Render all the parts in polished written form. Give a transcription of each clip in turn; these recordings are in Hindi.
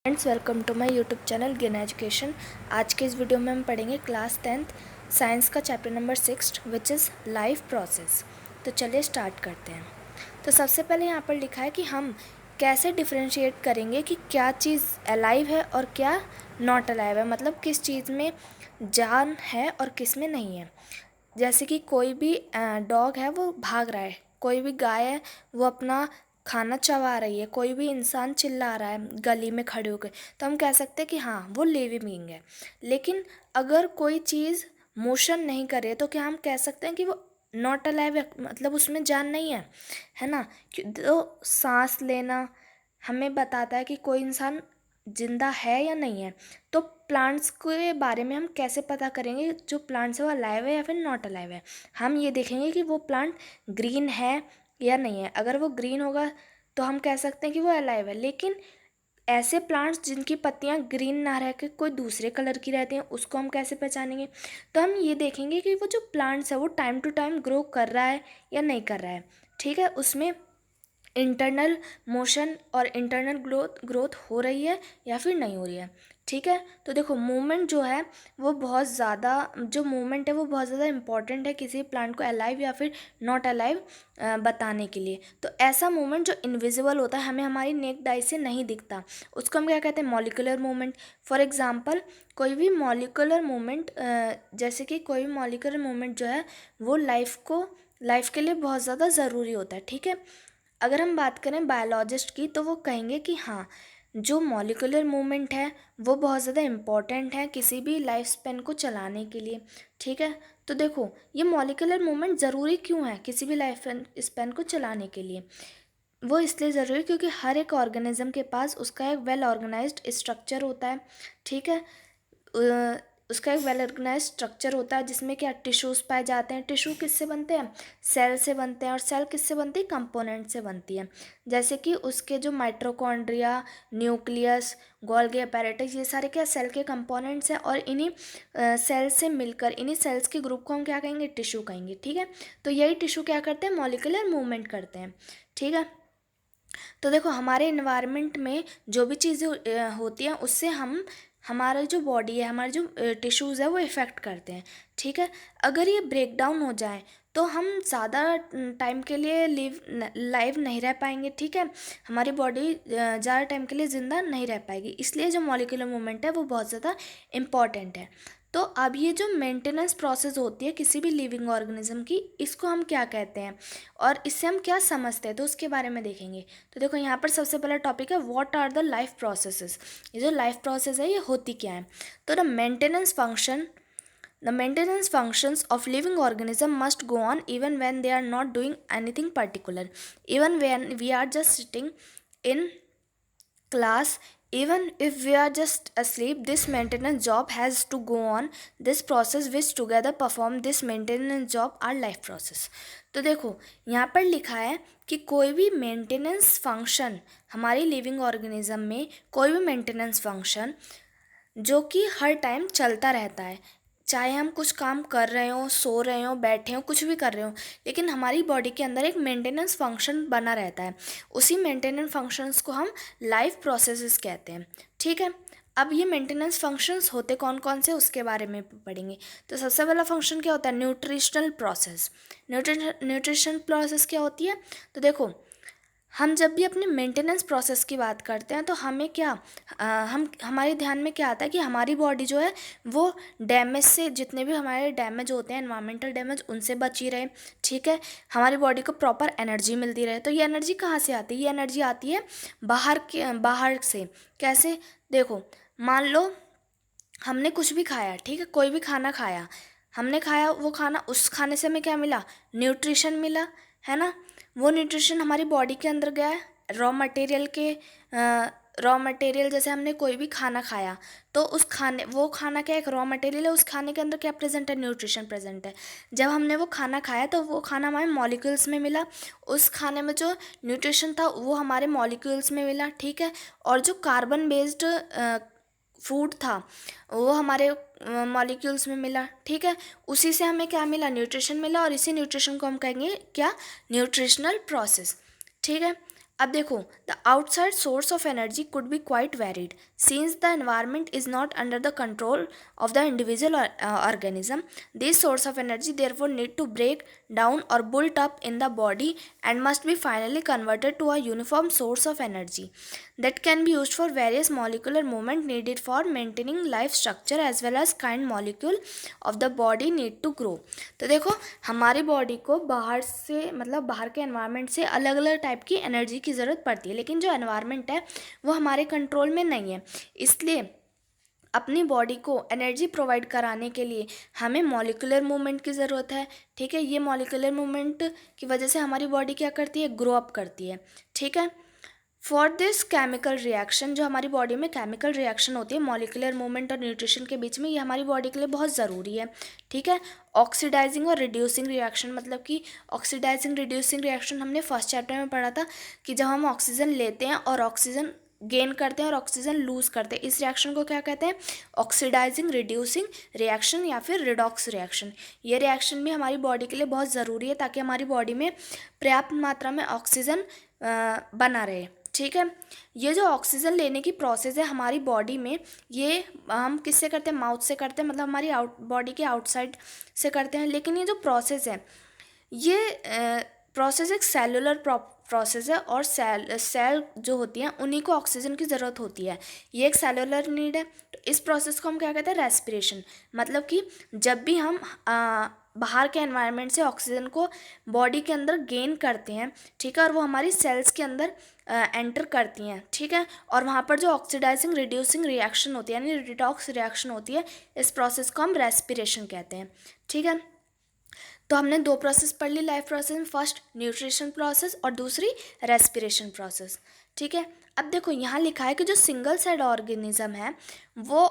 Friends, welcome to my YouTube channel gain education. आज के इस वीडियो में हम पढ़ेंगे क्लास 10th साइंस का chapter number 6 which is life process. तो चलिए स्टार्ट करते हैं। तो सबसे पहले यहाँ पर लिखा है कि हम कैसे डिफरेंशिएट करेंगे कि क्या चीज़ अलाइव है और क्या नॉट अलाइव है, मतलब किस चीज़ में जान है और किस में नहीं है। जैसे कि कोई भी डॉग है वो भाग रहा है, कोई भी गाय है वो अपना खाना चबा रही है, कोई भी इंसान चिल्ला रहा है गली में खड़े होकर, तो हम कह सकते हैं कि हाँ वो लिविंग बीइंग है। लेकिन अगर कोई चीज़ मोशन नहीं करे तो क्या हम कह सकते हैं कि वो नॉट अलाइव है, मतलब उसमें जान नहीं है ना। तो सांस लेना हमें बताता है कि कोई इंसान जिंदा है या नहीं है। तो प्लांट्स के बारे में हम कैसे पता करेंगे जो प्लांट्स है वो अलाइव है या फिर नॉट अलाइव है। हम ये देखेंगे कि वो प्लांट ग्रीन है या नहीं है। अगर वो ग्रीन होगा तो हम कह सकते हैं कि वो अलाइव है। लेकिन ऐसे प्लांट्स जिनकी पत्तियां ग्रीन ना रह के कोई दूसरे कलर की रहती हैं, उसको हम कैसे पहचानेंगे। तो हम ये देखेंगे कि वो जो प्लांट्स है वो टाइम टू टाइम ग्रो कर रहा है या नहीं कर रहा है। ठीक है, उसमें इंटरनल मोशन और इंटरनल ग्रोथ हो रही है या फिर नहीं हो रही है। ठीक है, तो देखो मूवमेंट जो है वो बहुत ज़्यादा, जो मूवमेंट है वो बहुत ज़्यादा इंपॉर्टेंट है किसी प्लांट को अलाइव या फिर नॉट अलाइव बताने के लिए। तो ऐसा मूवमेंट जो इनविजिबल होता है, हमें हमारी नेक्ड आई से नहीं दिखता, उसको हम क्या कहते हैं, मॉलिक्यूलर मूवमेंट। फॉर एग्जांपल कोई भी मॉलिक्यूलर मूवमेंट, जैसे कि कोई भी मॉलिक्यूलर मूवमेंट जो है वो लाइफ के लिए बहुत ज़्यादा ज़रूरी होता है। ठीक है, अगर हम बात करें बायोलॉजिस्ट की तो वो कहेंगे कि हाँ जो मॉलिक्यूलर मूवमेंट है वो बहुत ज़्यादा इम्पॉर्टेंट है किसी भी लाइफ स्पेन को चलाने के लिए। ठीक है, तो देखो ये मॉलिक्यूलर मूवमेंट ज़रूरी क्यों है किसी भी लाइफ स्पेन को चलाने के लिए। वो इसलिए ज़रूरी क्योंकि हर एक ऑर्गेनिज्म के पास उसका एक वेल ऑर्गेनाइज्ड स्ट्रक्चर होता है। ठीक है, उसका एक वेल ऑर्गेनाइज स्ट्रक्चर होता है जिसमें क्या टिश्यूज़ पाए जाते हैं। टिश्यू किससे बनते हैं, सेल से बनते हैं, और सेल किससे बनती है, कंपोनेंट से बनती है। जैसे कि उसके जो माइट्रोकॉन्ड्रिया, न्यूक्लियस, गोल्गी अपैरेटस, ये सारे क्या सेल के कंपोनेंट्स हैं। और इन्हीं सेल से मिलकर इन्हीं सेल्स के ग्रुप को हम क्या कहेंगे, टिश्यू कहेंगे। ठीक है, तो यही टिश्यू क्या करते हैं, मॉलिक्यूलर मूवमेंट करते हैं। ठीक है, तो देखो हमारे इन्वायरमेंट में जो भी चीज़ें होती हैं उससे हमारा जो बॉडी है, हमारे जो टिश्यूज़ है वो इफ़ेक्ट करते हैं। ठीक है, अगर ये ब्रेक डाउन हो जाए तो हम ज़्यादा टाइम के लिए लाइव नहीं रह पाएंगे। ठीक है, हमारी बॉडी ज़्यादा टाइम के लिए ज़िंदा नहीं रह पाएगी, इसलिए जो मॉलिक्यूलर मूवमेंट है वो बहुत ज़्यादा इम्पॉर्टेंट है। तो अब ये जो मेंटेनेंस प्रोसेस होती है किसी भी लिविंग ऑर्गेनिज्म की, इसको हम क्या कहते हैं और इससे हम क्या समझते हैं, तो उसके बारे में देखेंगे। तो देखो यहाँ पर सबसे पहला टॉपिक है what are the life processes. ये जो लाइफ प्रोसेस है ये होती क्या है। तो the maintenance functions of living organism must go on even when they are not doing anything particular, even when we are just sitting in class, even if we are just asleep, this maintenance job has to go on. This process which together perform this maintenance job are life process. तो देखो यहाँ पर लिखा है कि कोई भी मेंटेनेंस फंक्शन, हमारी लिविंग ऑर्गेनिज्म में कोई भी मेंटेनेंस फंक्शन जो कि हर टाइम चलता रहता है, चाहे हम कुछ काम कर रहे हो, सो रहे हो, बैठे हो, कुछ भी कर रहे हो, लेकिन हमारी बॉडी के अंदर एक मेंटेनेंस फंक्शन बना रहता है। उसी मेंटेनेंस फंक्शंस को हम लाइफ प्रोसेसेस कहते हैं। ठीक है, अब ये मेंटेनेंस फंक्शंस होते कौन कौन से उसके बारे में पढ़ेंगे। तो सबसे पहला फंक्शन क्या होता है, न्यूट्रिशनल प्रोसेस। न्यूट्रिशन प्रोसेस क्या होती है, तो देखो हम जब भी अपने मेंटेनेंस प्रोसेस की बात करते हैं तो हमें क्या हम हमारे ध्यान में क्या आता है कि हमारी बॉडी जो है वो डैमेज से, जितने भी हमारे डैमेज होते हैं एनवायरमेंटल डैमेज, उनसे बची रहे। ठीक है, हमारी बॉडी को प्रॉपर एनर्जी मिलती रहे। तो ये एनर्जी कहाँ से आती है, ये एनर्जी आती है बाहर से। कैसे, देखो मान लो हमने कुछ भी खाया, ठीक है, कोई भी खाना खाया, हमने खाया, वो खाना, उस खाने से हमें क्या मिला, न्यूट्रिशन मिला, है ना। वो न्यूट्रिशन हमारी बॉडी के अंदर गया है, रॉ मटेरियल जैसे हमने कोई भी खाना खाया तो वो खाना क्या एक रॉ मटेरियल है, उस खाने के अंदर क्या प्रेजेंट है, न्यूट्रिशन प्रेजेंट है। जब हमने वो खाना खाया तो वो खाना हमारे मॉलिक्यूल्स में मिला, उस खाने में जो न्यूट्रिशन था वो हमारे मॉलिक्यूल्स में मिला। ठीक है, और जो कार्बन बेस्ड फूड था वो हमारे मॉलिक्यूल्स में मिला। ठीक है, उसी से हमें क्या मिला, न्यूट्रिशन मिला, और इसी न्यूट्रिशन को हम कहेंगे क्या, न्यूट्रिशनल प्रोसेस। ठीक है, अब देखो, the outside source of energy could be quite varied since the environment is not under the control of the individual organism. This source of energy therefore need to break down or built up in the body and must be finally converted to a uniform source of energy that can be used for various molecular movement needed for maintaining life structure as well as kind molecule of the body need to grow. तो देखो, हमारी बॉडी को बाहर से मतलब बाहर के एनवायरनमेंट से अलग अलग टाइप की एनर्जी की ज़रूरत पड़ती है, लेकिन जो एनवायरनमेंट है वो हमारे कंट्रोल में नहीं है। इसलिए अपनी बॉडी को एनर्जी प्रोवाइड कराने के लिए हमें मॉलिक्यूलर मूवमेंट की ज़रूरत है। ठीक है, ये मॉलिक्यूलर मूवमेंट की वजह से हमारी बॉडी क्या करती है, ग्रो अप करती है। ठीक है, फॉर दिस केमिकल रिएक्शन, जो हमारी बॉडी में केमिकल रिएक्शन होती है मॉलिक्यूलर मूवमेंट और न्यूट्रिशन के बीच में, ये हमारी बॉडी के लिए बहुत ज़रूरी है। ठीक है, ऑक्सीडाइजिंग और रिड्यूसिंग रिएक्शन, मतलब कि ऑक्सीडाइजिंग रिड्यूसिंग रिएक्शन हमने फर्स्ट चैप्टर में पढ़ा था कि जब हम ऑक्सीजन लेते हैं और ऑक्सीजन गेन करते हैं और ऑक्सीजन लूज़ करते हैं, इस रिएक्शन को क्या कहते हैं, ऑक्सीडाइजिंग रिड्यूसिंग रिएक्शन या फिर रिडॉक्स रिएक्शन। ये रिएक्शन भी हमारी बॉडी के लिए बहुत ज़रूरी है ताकि हमारी बॉडी में पर्याप्त मात्रा में ऑक्सीजन बना रहे। ठीक है, ये जो ऑक्सीजन लेने की प्रोसेस है हमारी बॉडी में, ये हम किससे करते हैं, माउथ से करते हैं, मतलब हमारी बॉडी के आउटसाइड से करते हैं। लेकिन ये जो प्रोसेस है, ये प्रोसेस एक सेलुलर प्रोसेस है और सेल जो होती हैं उन्हीं को ऑक्सीजन की ज़रूरत होती है। ये एक सेलुलर नीड है। तो इस प्रोसेस को हम क्या कहते हैं, रेस्पिरेशन। मतलब कि जब भी हम बाहर के एनवायरनमेंट से ऑक्सीजन को बॉडी के अंदर गेन करते हैं, ठीक है, और वो हमारी सेल्स के अंदर एंटर करती हैं। ठीक है, और वहाँ पर जो ऑक्सीडाइजिंग रिड्यूसिंग रिएक्शन होती है यानी डिटॉक्स रिएक्शन होती है, इस प्रोसेस को हम रेस्पिरेशन कहते हैं। ठीक है, तो हमने दो प्रोसेस पढ़ ली लाइफ प्रोसेस में, फर्स्ट न्यूट्रिशन प्रोसेस और दूसरी रेस्पिरेशन प्रोसेस। ठीक है, अब देखो यहाँ लिखा है कि जो सिंगल सेल ऑर्गेनिज्म है वो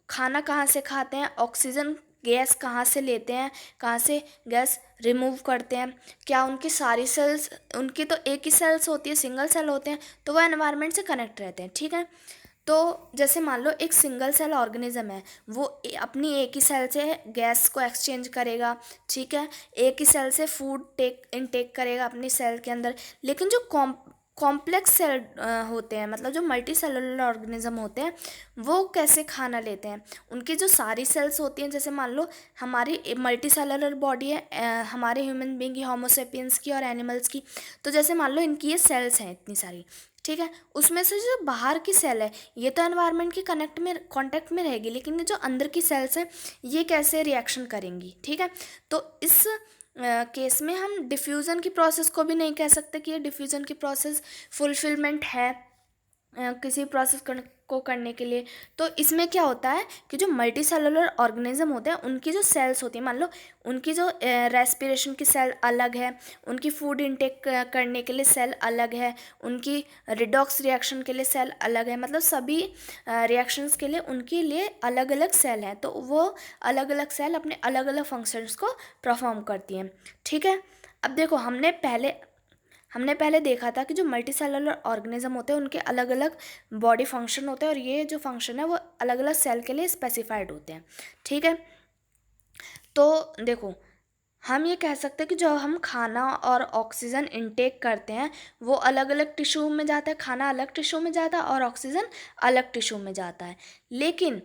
खाना कहाँ से खाते हैं, ऑक्सीजन गैस कहाँ से लेते हैं, कहाँ से गैस रिमूव करते हैं, क्या उनकी सारी सेल्स, उनकी तो एक ही सेल्स होती है, सिंगल सेल होते हैं, तो वो एनवायरनमेंट से कनेक्ट रहते हैं। ठीक है, तो जैसे मान लो एक सिंगल सेल ऑर्गेनिज्म है, वो अपनी एक ही सेल से गैस को एक्सचेंज करेगा। ठीक है, एक ही सेल से फूड इनटेक करेगा अपनी सेल के अंदर। लेकिन जो कॉम्प्लेक्स सेल होते हैं, मतलब जो मल्टी सेलुलर ऑर्गेनिज्म होते हैं, वो कैसे खाना लेते हैं, उनकी जो सारी सेल्स होती हैं, जैसे मान लो हमारी मल्टी सेलुलर बॉडी है हमारे ह्यूमन बींग की, होमोसेपियंस की और एनिमल्स की। तो जैसे मान लो इनकी ये सेल्स हैं इतनी सारी, ठीक है, उसमें से जो बाहर की सेल है ये तो एनवायरनमेंट के कांटेक्ट में रहेगी, लेकिन ये जो अंदर की सेल्स हैं ये कैसे रिएक्शन करेंगी। ठीक है, तो इस केस में हम डिफ्यूज़न की प्रोसेस को भी नहीं कह सकते कि ये डिफ्यूज़न की प्रोसेस फुलफिलमेंट है किसी प्रोसेस को करने के लिए। तो इसमें क्या होता है कि जो मल्टी सेलुलर ऑर्गेनिज्म होते हैं उनकी जो सेल्स होती हैं, मान लो उनकी जो रेस्पिरेशन की सेल अलग है, उनकी फूड इनटेक करने के लिए सेल अलग है, उनकी रिडॉक्स रिएक्शन के लिए सेल अलग है, मतलब सभी रिएक्शंस के लिए उनके लिए अलग अलग सेल हैं। तो वो अलग अलग सेल अपने अलग अलग फंक्शंस को परफॉर्म करती हैं। ठीक है, अब देखो हमने पहले देखा था कि जो मल्टी सेलुलर ऑर्गेनिज्म होते हैं उनके अलग अलग बॉडी फंक्शन होते हैं और ये जो फंक्शन है वो अलग अलग सेल के लिए स्पेसिफाइड होते हैं। ठीक है, तो देखो हम ये कह सकते हैं कि जो हम खाना और ऑक्सीजन इनटेक करते हैं वो अलग अलग टिश्यू में जाता है, खाना अलग टिश्यू में जाता है और ऑक्सीजन अलग टिश्यू में जाता है। लेकिन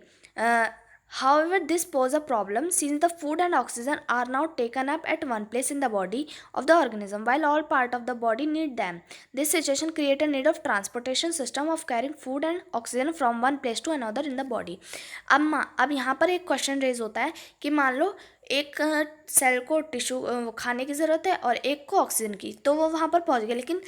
however, this pose a problem since the food and oxygen are now taken up at one place in the body of the organism while all part of the body need them. This situation create a need of transportation system of carrying food and oxygen from one place to another in the body. अब यहाँ पर एक क्वेश्चन रेज होता है कि मान लो एक सेल को टिश्यू खाने की ज़रूरत है और एक को ऑक्सीजन की, तो वो वहाँ पर पहुँच गया, लेकिन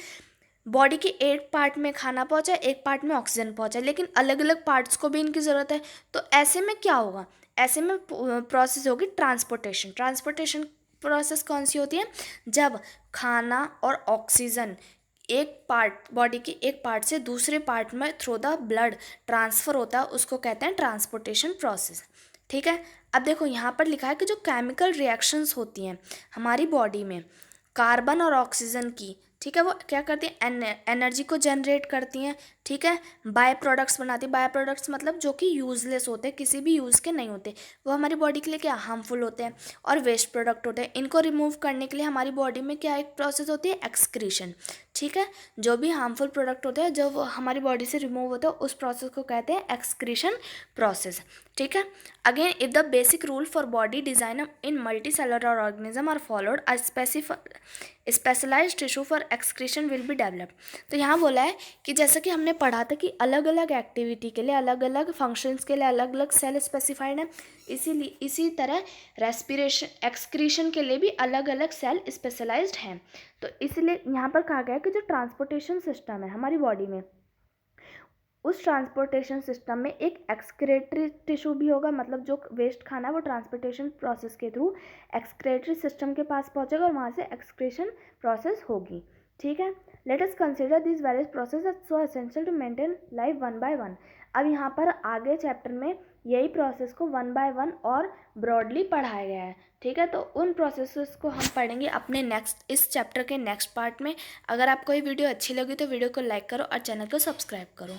बॉडी के एक पार्ट में खाना पहुंचा, एक पार्ट में ऑक्सीजन पहुंचा, लेकिन अलग अलग पार्ट्स को भी इनकी ज़रूरत है। तो ऐसे में क्या होगा, ऐसे में प्रोसेस होगी ट्रांसपोर्टेशन प्रोसेस कौन सी होती है, जब खाना और ऑक्सीजन एक पार्ट बॉडी के एक पार्ट से दूसरे पार्ट में थ्रू द ब्लड ट्रांसफ़र होता है, उसको कहते हैं ट्रांसपोर्टेशन प्रोसेस। ठीक है, अब देखो यहाँ पर लिखा है कि जो केमिकल रिएक्शंस होती हैं हमारी बॉडी में कार्बन और ऑक्सीजन की, ठीक है। वो क्या करती हैं, एनर्जी को जनरेट करती हैं, ठीक है। बाय प्रोडक्ट्स बनाती है, बाय प्रोडक्ट्स मतलब जो कि यूजलेस होते हैं, किसी भी यूज़ के नहीं होते, वो हमारी बॉडी के लिए क्या हार्मफुल होते हैं। और वेस्ट प्रोडक्ट होते हैं, इनको रिमूव करने के लिए हमारी बॉडी में क्या एक प्रोसेस होती है, एक्सक्रीशन, ठीक है। जो भी हार्मफुल प्रोडक्ट होते हैं जो हमारी बॉडी से रिमूव होते हैं उस प्रोसेस को कहते हैं एक्सक्रीशन प्रोसेस, ठीक है। Again if the basic rule for body design in multi cellular organism are followed, a specialised tissue for excretion will be developed. तो यहाँ बोला है कि जैसा कि हमने पढ़ा था कि अलग अलग एक्टिविटी के लिए, अलग अलग फंक्शंस के लिए अलग अलग सेल स्पेसिफाइड है, इसीलिए इसी तरह रेस्पिरेशन एक्सक्रीशन के लिए भी अलग अलग सेल स्पेशलाइज्ड हैं। तो इसलिए यहाँ पर कहा गया है कि जो ट्रांसपोर्टेशन सिस्टम है हमारी बॉडी में, उस ट्रांसपोर्टेशन सिस्टम में एक एक्सक्रेटरी टिश्यू भी होगा, मतलब जो वेस्ट खाना है वो ट्रांसपोर्टेशन प्रोसेस के थ्रू एक्सक्रेटरी सिस्टम के पास पहुंचेगा और वहाँ से एक्सक्रेशन प्रोसेस होगी, ठीक है। Let us consider this various process are so essential to maintain life one by one. अब यहाँ पर आगे चैप्टर में यही प्रोसेस को वन बाय वन और ब्रॉडली पढ़ाया गया है, ठीक है। तो उन प्रोसेसेस को हम पढ़ेंगे अपने इस चैप्टर के नेक्स्ट पार्ट में। अगर आपको ये वीडियो अच्छी लगी तो वीडियो को लाइक करो और चैनल को सब्सक्राइब करो।